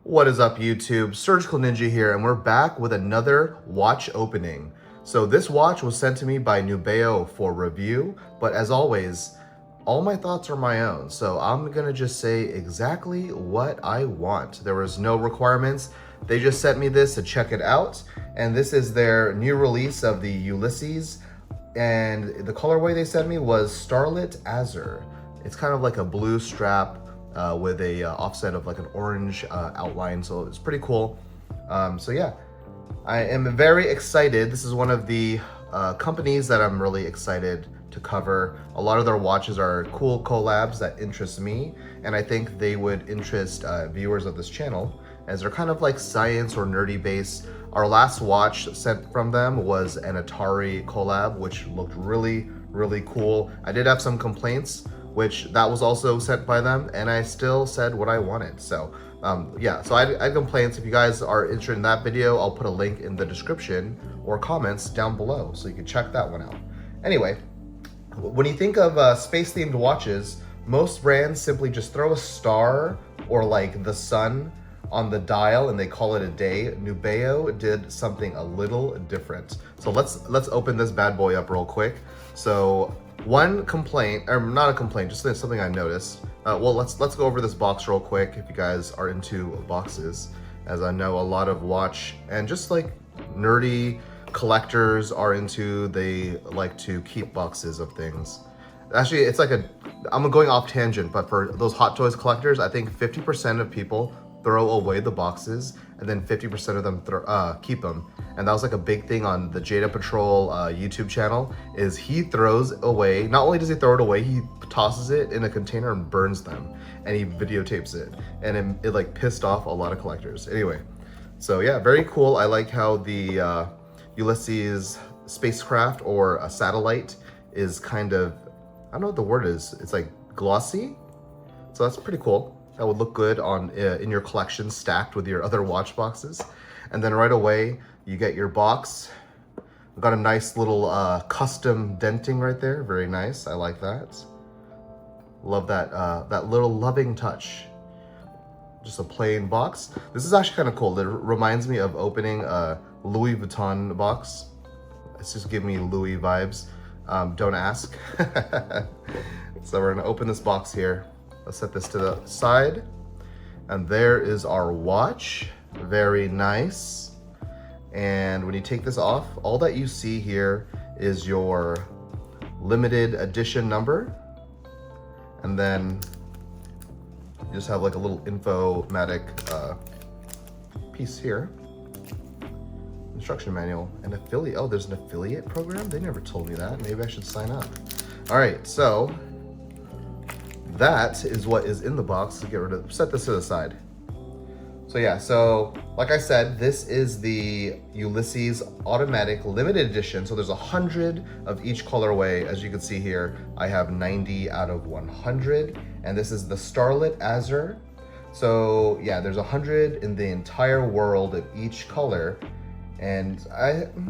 What is up, YouTube? Surgical Ninja here, and we're back with another watch opening. So this watch was sent to me by Nubeo for review, but as always, all my thoughts are my own, so I'm gonna just say exactly what I want. There was no requirements. They just sent me this to check it out, and this is their new release of the Ulysses, and the colorway they sent me was Starlit Azure. It's kind of like a blue strap with a offset of like an orange outline, so it's pretty cool. So yeah, I am very excited. This is one of the companies that I'm really excited to cover. A lot of their watches are cool collabs that interest me, and I think they would interest viewers of this channel, as they're kind of like science or nerdy based. Our last watch sent from them was an Atari collab, which looked really, really cool. I did have some complaints, which that was also sent by them, and I still said what I wanted. So yeah, so I had complaints. If you guys are interested in that video, I'll put a link in the description or comments down below, so you can check that one out. Anyway, when you think of space-themed watches, most brands simply just throw a star or like the sun on the dial and they call it a day. Nubeo did something a little different. So let's open this bad boy up real quick. So one complaint, or not a complaint, just something I noticed. Well, let's go over this box real quick if you guys are into boxes, as I know a lot of watch and just like nerdy collectors are into, they like to keep boxes of things. Actually, it's like I'm going off tangent, but for those Hot Toys collectors, I think 50% of people throw away the boxes and then 50% of them keep them. And that was like a big thing on the Jada Patrol YouTube channel, is he throws away, not only does he throw it away, he tosses it in a container and burns them, and he videotapes it, and it like pissed off a lot of collectors. Anyway, so yeah, very cool. I like how the Ulysses spacecraft or a satellite is kind of, I don't know what the word is, it's like glossy, so that's pretty cool. That would look good on in your collection stacked with your other watch boxes. And then right away you get your box. We've got a nice little custom denting right there, very nice. I like that. Love that that little loving touch. Just a plain box. This is actually kind of cool. It reminds me of opening a Louis Vuitton box. It's just giving me Louis vibes. Don't ask. So we're gonna open this box here. Let's set this to the side. And there is our watch. Very nice. And when you take this off, all that you see here is your limited edition number. And then you just have like a little informatic piece here. Instruction manual, an affiliate. Oh, there's an affiliate program? They never told me that. Maybe I should sign up. All right, so that is what is in the box. To get rid of, set this to the side. So yeah, so like I said, this is the Ulysses Automatic Limited Edition. So there's 100 of each colorway. As you can see here, I have 90 out of 100. And this is the Starlit Azure. So yeah, there's 100 in the entire world of each color. And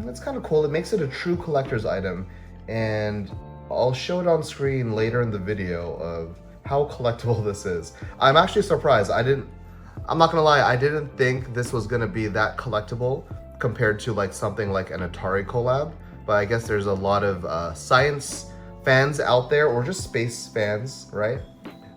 it's kind of cool. It makes it a true collector's item. And I'll show it on screen later in the video of how collectible this is. I'm actually surprised. I'm not gonna lie, I didn't think this was gonna be that collectible compared to like something like an Atari collab, but I guess there's a lot of science fans out there, or just space fans, right?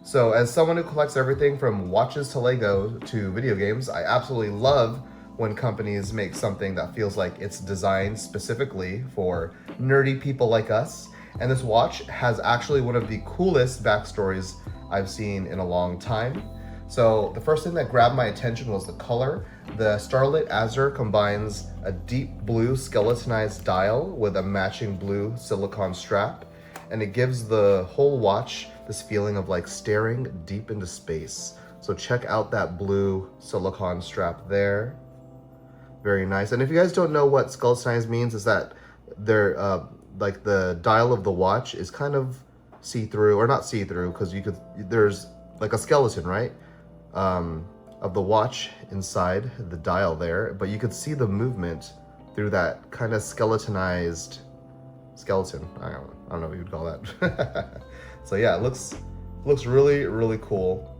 So as someone who collects everything from watches to Lego to video games, I absolutely love when companies make something that feels like it's designed specifically for nerdy people like us. And this watch has actually one of the coolest backstories I've seen in a long time. So the first thing that grabbed my attention was the color. The Starlit Azure combines a deep blue skeletonized dial with a matching blue silicone strap, and it gives the whole watch this feeling of like staring deep into space. So check out that blue silicone strap there. Very nice. And if you guys don't know what skeletonized means, is that they're like the dial of the watch is kind of see-through, or not see-through, because there's like a skeleton, right? Of the watch inside the dial there, but you could see the movement through that kind of skeletonized skeleton. I don't know what you'd call that. So yeah, it looks really, really cool.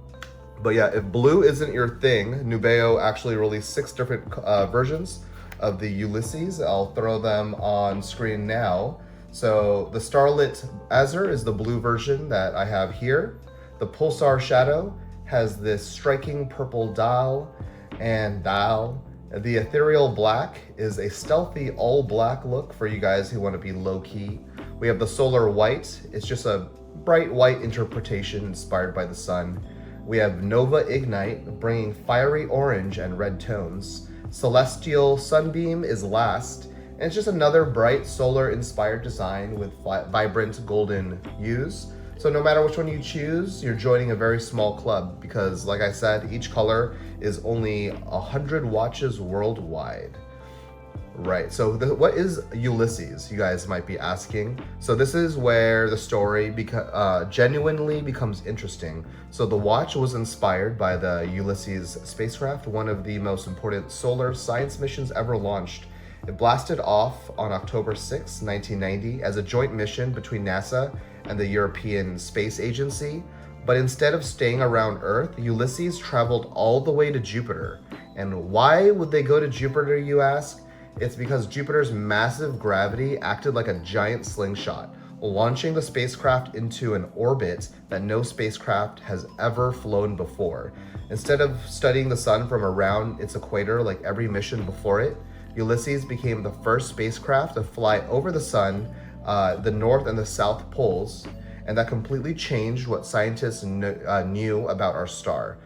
But yeah, if blue isn't your thing, Nubeo actually released 6 different versions of the Ulysses. I'll throw them on screen now. So the Starlit Azure is the blue version that I have here. The Pulsar Shadow has this striking purple dial and dial. The Ethereal Black is a stealthy all black look for you guys who want to be low key. We have the Solar White. It's just a bright white interpretation inspired by the sun. We have Nova Ignite, bringing fiery orange and red tones. Celestial Sunbeam is last, and it's just another bright solar-inspired design with vibrant golden hues. So no matter which one you choose, you're joining a very small club because, like I said, each color is only 100 watches worldwide. Right, so what is Ulysses, you guys might be asking? So this is where the story genuinely becomes interesting. So the watch was inspired by the Ulysses spacecraft, one of the most important solar science missions ever launched. It blasted off on October 6, 1990 as a joint mission between NASA and the European Space Agency. But instead of staying around Earth, Ulysses traveled all the way to Jupiter. And why would they go to Jupiter, you ask? It's because Jupiter's massive gravity acted like a giant slingshot, launching the spacecraft into an orbit that no spacecraft has ever flown before. Instead of studying the sun from around its equator like every mission before it, Ulysses became the first spacecraft to fly over the sun, the north and the south poles, and that completely changed what scientists knew about our star.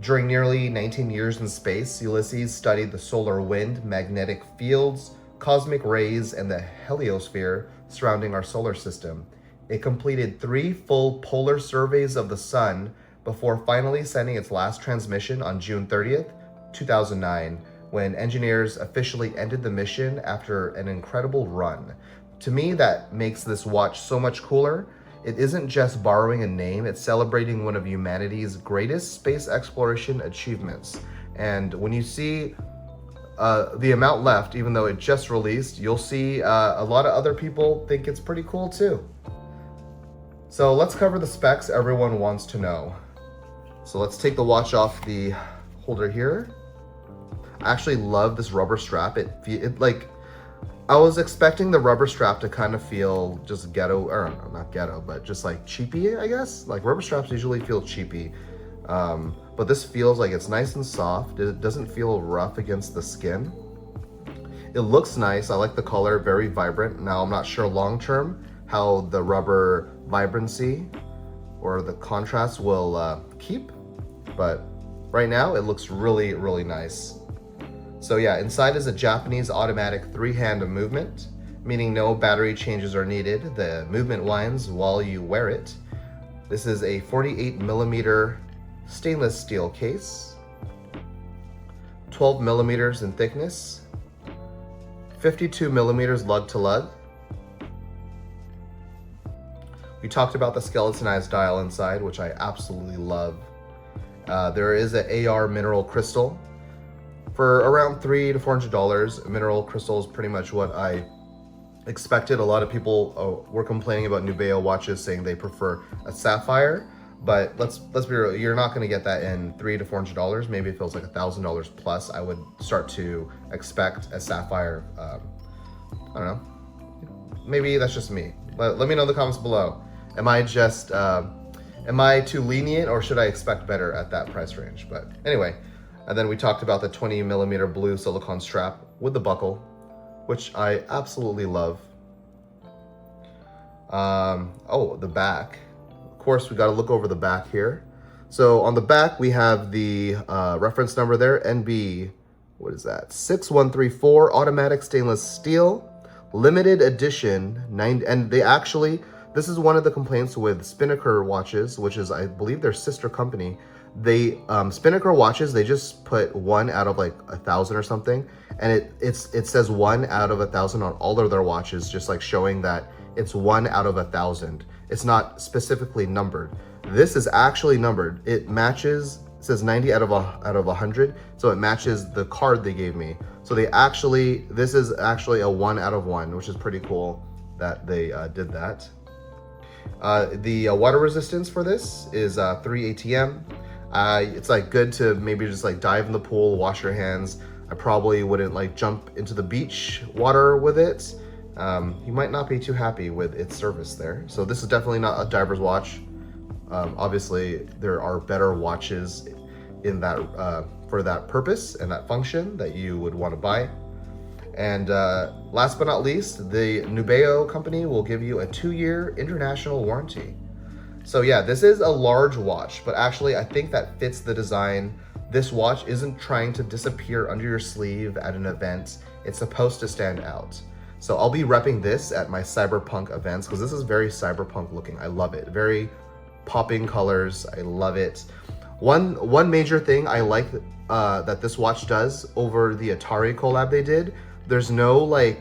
During nearly 19 years in space, Ulysses studied the solar wind, magnetic fields, cosmic rays, and the heliosphere surrounding our solar system. It completed 3 full polar surveys of the sun before finally sending its last transmission on June 30th, 2009, when engineers officially ended the mission after an incredible run. To me, that makes this watch so much cooler. It isn't just borrowing a name, it's celebrating one of humanity's greatest space exploration achievements. And when you see the amount left, even though it just released, you'll see a lot of other people think it's pretty cool too. So let's cover the specs everyone wants to know. So let's take the watch off the holder here. I actually love this rubber strap. It like, I was expecting the rubber strap to kind of feel just ghetto, or not ghetto, but just like cheapy, I guess. Like rubber straps usually feel cheapy, but this feels like it's nice and soft. It doesn't feel rough against the skin. It looks nice. I like the color, very vibrant. Now I'm not sure long term how the rubber vibrancy or the contrast will keep, but right now it looks really, really nice. So yeah, inside is a Japanese automatic 3-hand movement, meaning no battery changes are needed. The movement winds while you wear it. This is a 48mm stainless steel case, 12mm in thickness, 52mm lug to lug. We talked about the skeletonized dial inside, which I absolutely love. There is an AR mineral crystal. For around $300 to $400, mineral crystal is pretty much what I expected. A lot of people were complaining about Nubeo watches, saying they prefer a sapphire, but let's be real, you're not going to get that in $300 to $400. Maybe it feels like $1,000 plus. I would start to expect a sapphire. I don't know. Maybe that's just me. Let me know in the comments below. Am I too lenient, or should I expect better at that price range? But anyway. And then we talked about the 20mm blue silicone strap with the buckle, which I absolutely love. Oh, the back. Of course, we got to look over the back here. So on the back, we have the reference number there, NB, what is that? 6134 automatic stainless steel, limited edition, and they actually, this is one of the complaints with Spinnaker watches, which is, I believe, their sister company. They Spinnaker watches, they just put 1 out of like 1,000 or something, and it says 1 out of 1,000 on all of their watches, just like showing that it's 1 out of 1,000. It's not specifically numbered. This is actually numbered. It matches. It says 90 out of 100, so it matches the card they gave me. So this is actually a 1 out of 1, which is pretty cool that they did that. The water resistance for this is 3 ATM. It's like good to maybe just like dive in the pool, wash your hands. I probably wouldn't like jump into the beach water with it. You might not be too happy with its service there. So this is definitely not a diver's watch. Obviously, there are better watches in that for that purpose and that function that you would want to buy. And last but not least, the Nubeo company will give you a 2-year international warranty. So yeah, this is a large watch, but actually I think that fits the design. This watch isn't trying to disappear under your sleeve at an event. It's supposed to stand out. So I'll be repping this at my cyberpunk events because this is very cyberpunk looking. I love it. Very popping colors. I love it. One major thing I like that this watch does over the Atari collab they did, there's no like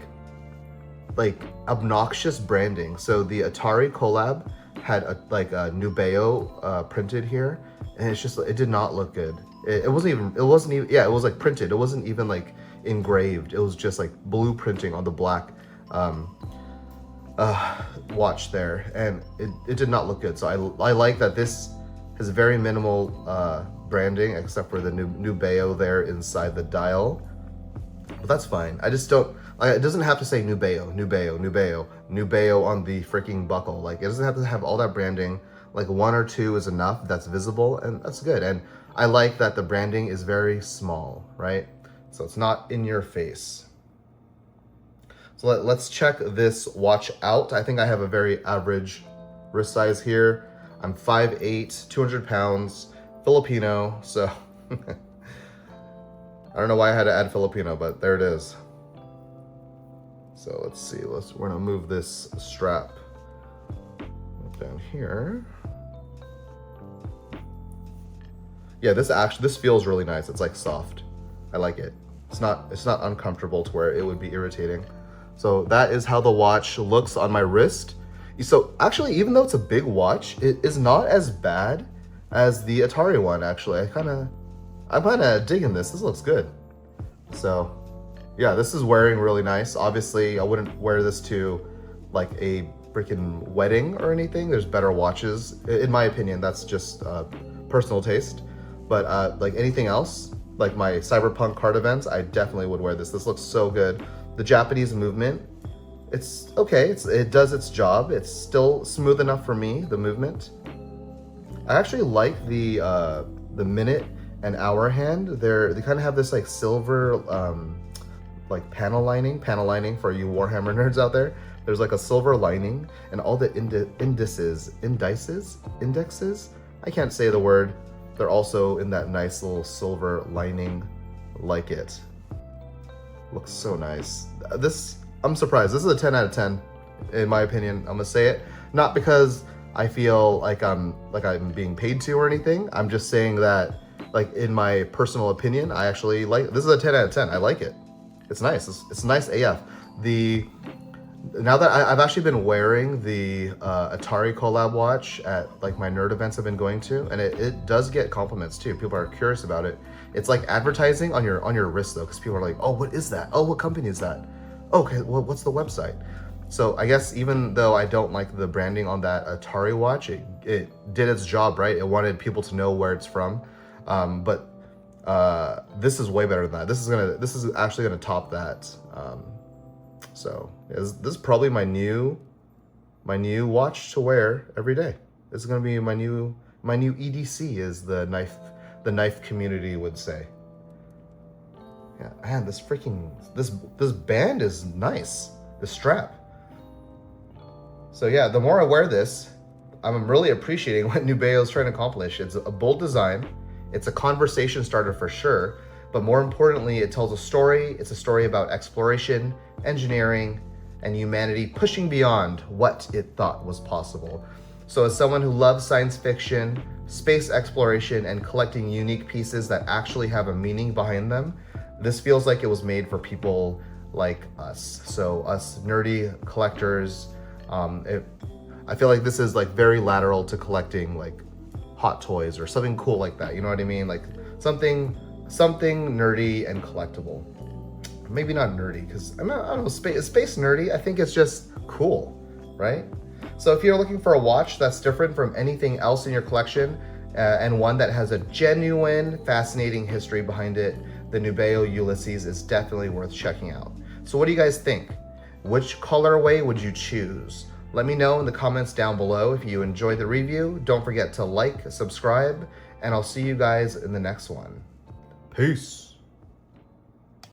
obnoxious branding. So the Atari collab had a Nubeo printed here, and it's just, it did not look good. It wasn't even, yeah, it was like printed. It wasn't even like engraved. It was just like blueprinting on the black watch there, and it did not look good. So I like that this has very minimal branding except for the Nubeo there inside the dial. But that's fine. I just don't, it doesn't have to say Nubeo on the freaking buckle. Like, it doesn't have to have all that branding. Like 1 or 2 is enough that's visible, and that's good. And I like that the branding is very small, right? So it's not in your face. So let's check this watch out. I think I have a very average wrist size here. I'm 5'8", 200 pounds, Filipino, so I don't know why I had to add Filipino, but there it is. So let's see, we're gonna move this strap down here. Yeah, this feels really nice. It's like soft. I like it. It's not uncomfortable to where it would be irritating. So that is how the watch looks on my wrist. So actually, even though it's a big watch, it is not as bad as the Atari one, actually. I'm kind of digging this. This looks good. So yeah, this is wearing really nice. Obviously, I wouldn't wear this to like a freaking wedding or anything. There's better watches. In my opinion, that's just personal taste. But like anything else, like my cyberpunk card events, I definitely would wear this. This looks so good. The Japanese movement, it's okay. It does its job. It's still smooth enough for me, the movement. I actually like the minute and hour hand. They kind of have this like silver like panel lining for you Warhammer nerds out there. There's like a silver lining, and all the indexes, I can't say the word. They're also in that nice little silver lining, like it. Looks so nice. I'm surprised. This is a 10 out of 10, in my opinion. I'm gonna say it. Not because I feel like I'm being paid to or anything. I'm just saying that, like, in my personal opinion, I actually like, this is a 10 out of 10. I like it. It's nice. It's nice AF. Now that I've actually been wearing the Atari collab watch at like my nerd events I've been going to, and it does get compliments too. People are curious about it. It's like advertising on your wrist though, because people are like, oh, what is that? Oh, what company is that? Okay, well, what's the website? So I guess even though I don't like the branding on that Atari watch, it did its job, right? It wanted people to know where it's from. But this is way better than that. This is actually gonna top that. So this is probably my new watch to wear every day. This is gonna be my new EDC, as the knife community would say. Yeah, man, this band is nice. The strap. So yeah, the more I wear this, I'm really appreciating what Nubeo is trying to accomplish. It's a bold design. It's a conversation starter for sure. But more importantly, it tells a story. It's a story about exploration, engineering, and humanity pushing beyond what it thought was possible. So as someone who loves science fiction, space exploration, and collecting unique pieces that actually have a meaning behind them, this feels like it was made for people like us. So us nerdy collectors, I feel like this is like very lateral to collecting like hot toys or something cool like that. You know what I mean? Like something nerdy and collectible. Maybe not nerdy, because I don't know, space nerdy. I think it's just cool, right? So if you're looking for a watch that's different from anything else in your collection, and one that has a genuine, fascinating history behind it. The Nubeo Ulysses is definitely worth checking out. So what do you guys think? Which colorway would you choose? Let me know in the comments down below. If you enjoyed the review, don't forget to like, subscribe, and I'll see you guys in the next one. Peace.